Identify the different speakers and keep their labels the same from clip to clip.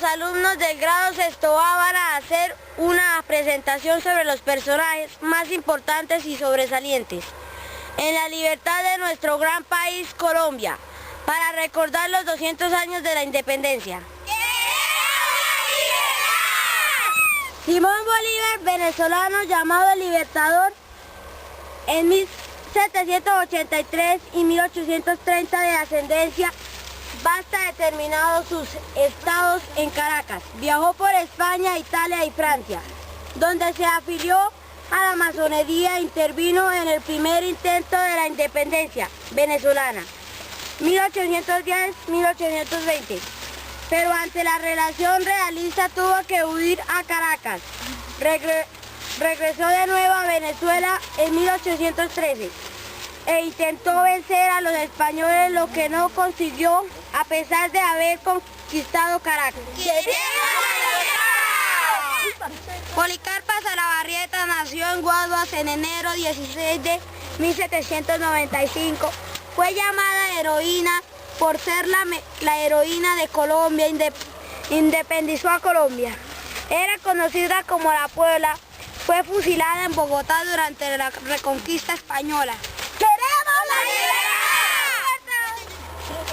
Speaker 1: los alumnos del grado sexto A van a hacer una presentación sobre los personajes más importantes y sobresalientes en la libertad de nuestro gran país, Colombia, para recordar los 200 años de la independencia. Simón Bolívar, venezolano llamado el Libertador, en 1783 y 1830 de ascendencia vasta determinados sus estados en Caracas. Viajó por España, Italia y Francia, donde se afilió a la masonería e intervino en el primer intento de la independencia venezolana, 1810-1820. Pero ante la relación realista tuvo que huir a Caracas. Regresó de nuevo a Venezuela en 1813 e intentó vencer a los españoles, lo que no consiguió a pesar de haber conquistado Caracas. Policarpa Salabarrieta nació en Guaduas en enero 16 de 1795. Fue llamada heroína por ser la heroína de Colombia, independizó a Colombia. Era conocida como La Puebla. Fue fusilada en Bogotá durante la reconquista española. ¡Queremos la libertad!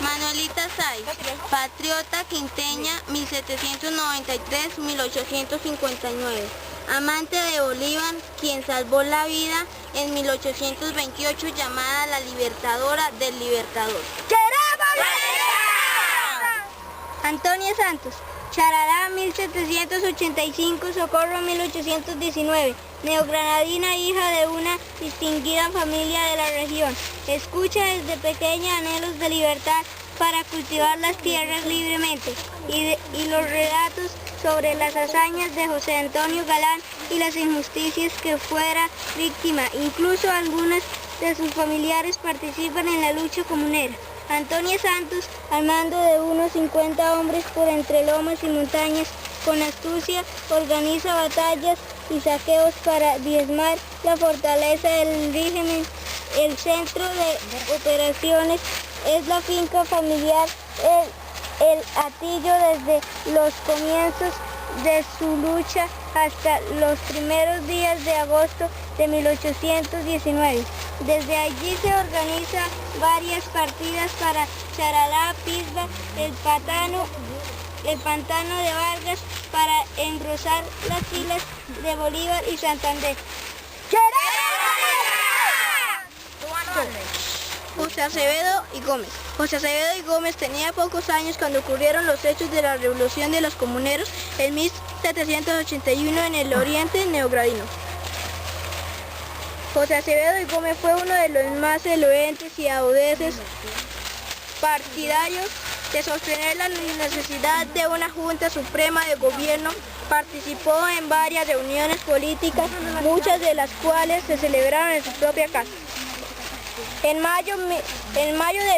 Speaker 2: Manuelita Sáiz, patriota quinteña, 1793-1859. Amante de Bolívar, quien salvó la vida en 1828, llamada la Libertadora del Libertador.
Speaker 1: ¡Queremos la libertad!
Speaker 2: Antonia Santos, Charalá, 1785, Socorro, 1819. Neogranadina, hija de una distinguida familia de la región. Escucha desde pequeña anhelos de libertad para cultivar las tierras libremente y los relatos sobre las hazañas de José Antonio Galán y las injusticias que fuera víctima. Incluso algunos de sus familiares participan en la lucha comunera. Antonia Santos, al mando de unos 50 hombres por entre lomas y montañas, con astucia organiza batallas y saqueos para diezmar la fortaleza del régimen. El centro de operaciones es la finca familiar El Hatillo desde los comienzos de su lucha hasta los primeros días de agosto de 1819. Desde allí se organiza varias partidas para Charalá, Pisba, el Pantano de Vargas, para engrosar las filas de Bolívar y Santander. José Acevedo y Gómez. José Acevedo y Gómez tenía pocos años cuando ocurrieron los hechos de la Revolución de los Comuneros en 1781 en el oriente neogradino. José Acevedo y Gómez fue uno de los más elocuentes y audaces partidarios de sostener la necesidad de una Junta Suprema de Gobierno. Participó en varias reuniones políticas, muchas de las cuales se celebraron en su propia casa. En mayo de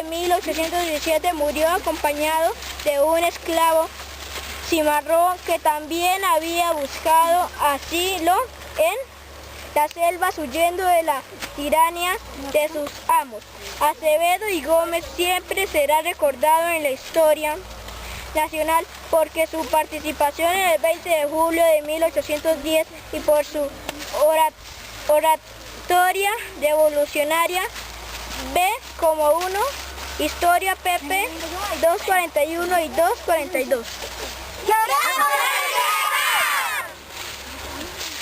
Speaker 2: 1817 murió acompañado de un esclavo cimarrón que también había buscado asilo en las selvas huyendo de la tiranía de sus amos. Acevedo y Gómez siempre será recordado en la historia nacional porque su participación en el 20 de julio de 1810 y por su oratoria revolucionaria. B como 1, Historia PP 241 y 242.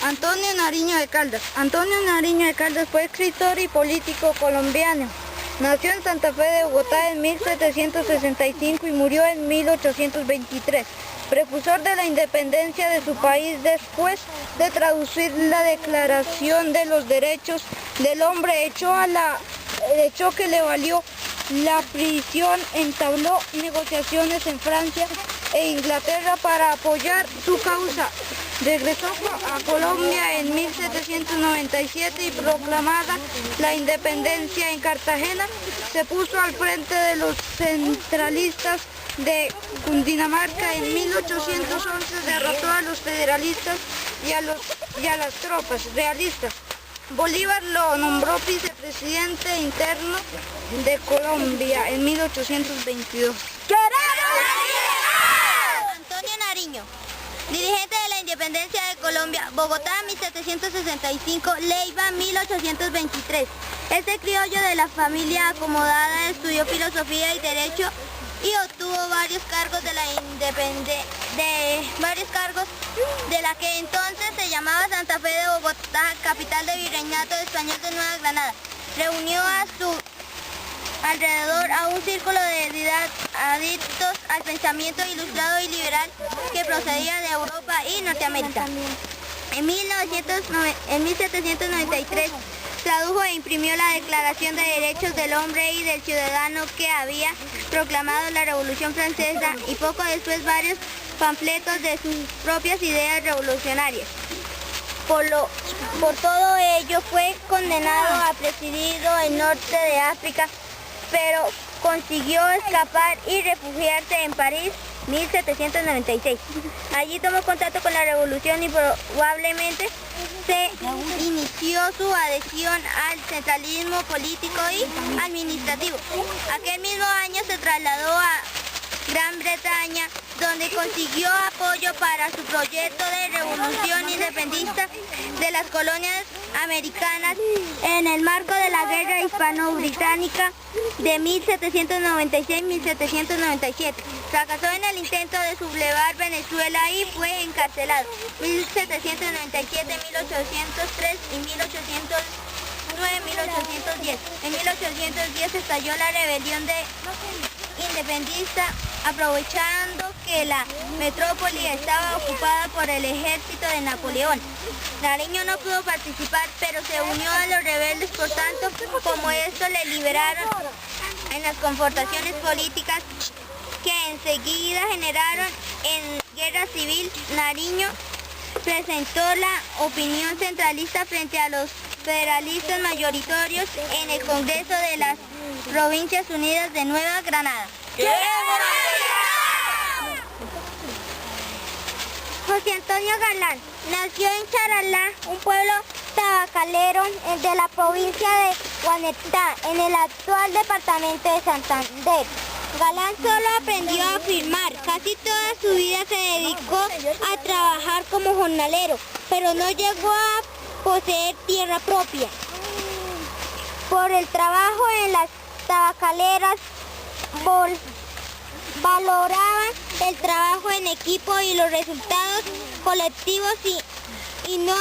Speaker 2: Antonio Nariño de Caldas. Antonio Nariño de Caldas fue escritor y político colombiano. Nació en Santa Fe de Bogotá en 1765 y murió en 1823. Precursor de la independencia de su país después de traducir la Declaración de los Derechos del Hombre, hecho que le valió la prisión, entabló negociaciones en Francia e Inglaterra para apoyar su causa. Regresó a Colombia en 1797 y proclamada la independencia en Cartagena, se puso al frente de los centralistas de Cundinamarca. En 1811 derrotó a los federalistas y a las tropas realistas. Bolívar lo nombró vicepresidente interno de Colombia en 1822. Antonio Nariño. Nariño, dirigente de la independencia de Colombia, Bogotá 1765, Leiva 1823. Este criollo de la familia acomodada estudió filosofía y derecho y obtuvo varios cargos de la que entonces se llamaba Santa Fe de Bogotá, capital del Virreinato Español de Nueva Granada. Reunió a su alrededor a un círculo de adictos al pensamiento ilustrado y liberal que procedía de Europa y Norteamérica. En 1793 tradujo e imprimió la Declaración de Derechos del Hombre y del Ciudadano que había proclamado la Revolución Francesa y poco después varios panfletos de sus propias ideas revolucionarias. Por todo ello fue condenado a presidir el norte de África, pero consiguió escapar y refugiarse en París 1796. Allí tomó contacto con la revolución y probablemente se inició su adhesión al centralismo político y administrativo. Aquel mismo año se trasladó a Gran Bretaña, donde consiguió apoyo para su proyecto de revolución independentista de las colonias americanas en el marco de la Guerra Hispano-Británica de 1796-1797. Fracasó en el intento de sublevar Venezuela y fue encarcelado 1797, 1803 y 1809-1810. En 1810 estalló la rebelión independentista, aprovechando que la metrópoli estaba ocupada por el ejército de Napoleón. Nariño no pudo participar, pero se unió a los rebeldes, por tanto, como esto le liberaron en las confrontaciones políticas que enseguida generaron en guerra civil. Nariño presentó la opinión centralista frente a los federalistas mayoritarios en el Congreso de las Provincias Unidas de Nueva Granada. José Antonio Galán nació en Charalá, un pueblo tabacalero de la provincia de Guanetá, en el actual departamento de Santander. Galán solo aprendió a firmar, casi toda su vida se dedicó a trabajar como jornalero, pero no llegó a poseer tierra propia. Por el trabajo en las tabacaleras, valoraban el trabajo en equipo y los resultados colectivos y no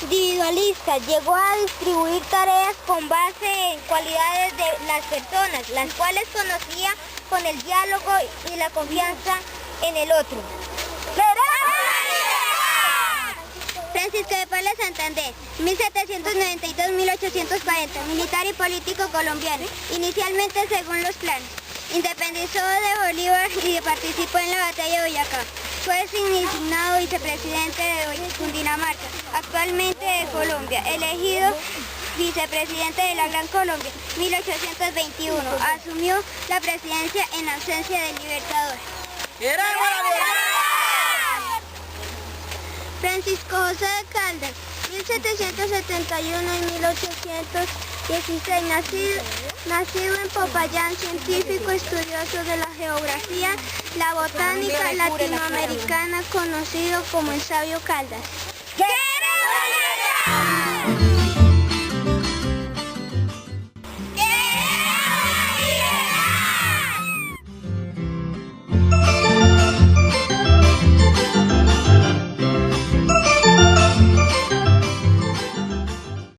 Speaker 2: individualistas. Llegó a distribuir tareas con base en cualidades de las personas, las cuales conocía con el diálogo y la confianza en el otro. Francisco de Paula Santander, 1792-1840, militar y político colombiano, inicialmente según los planes. Independizó de Bolívar y participó en la batalla de Boyacá. Fue designado vicepresidente de Cundinamarca, actualmente de Colombia, elegido vicepresidente de la Gran Colombia, 1821. Asumió la presidencia en ausencia del Libertador. Francisco José de Caldas, 1771 y 1816, nacido en Popayán, científico, estudioso de la geografía, la botánica latinoamericana, conocido como el Sabio Caldas.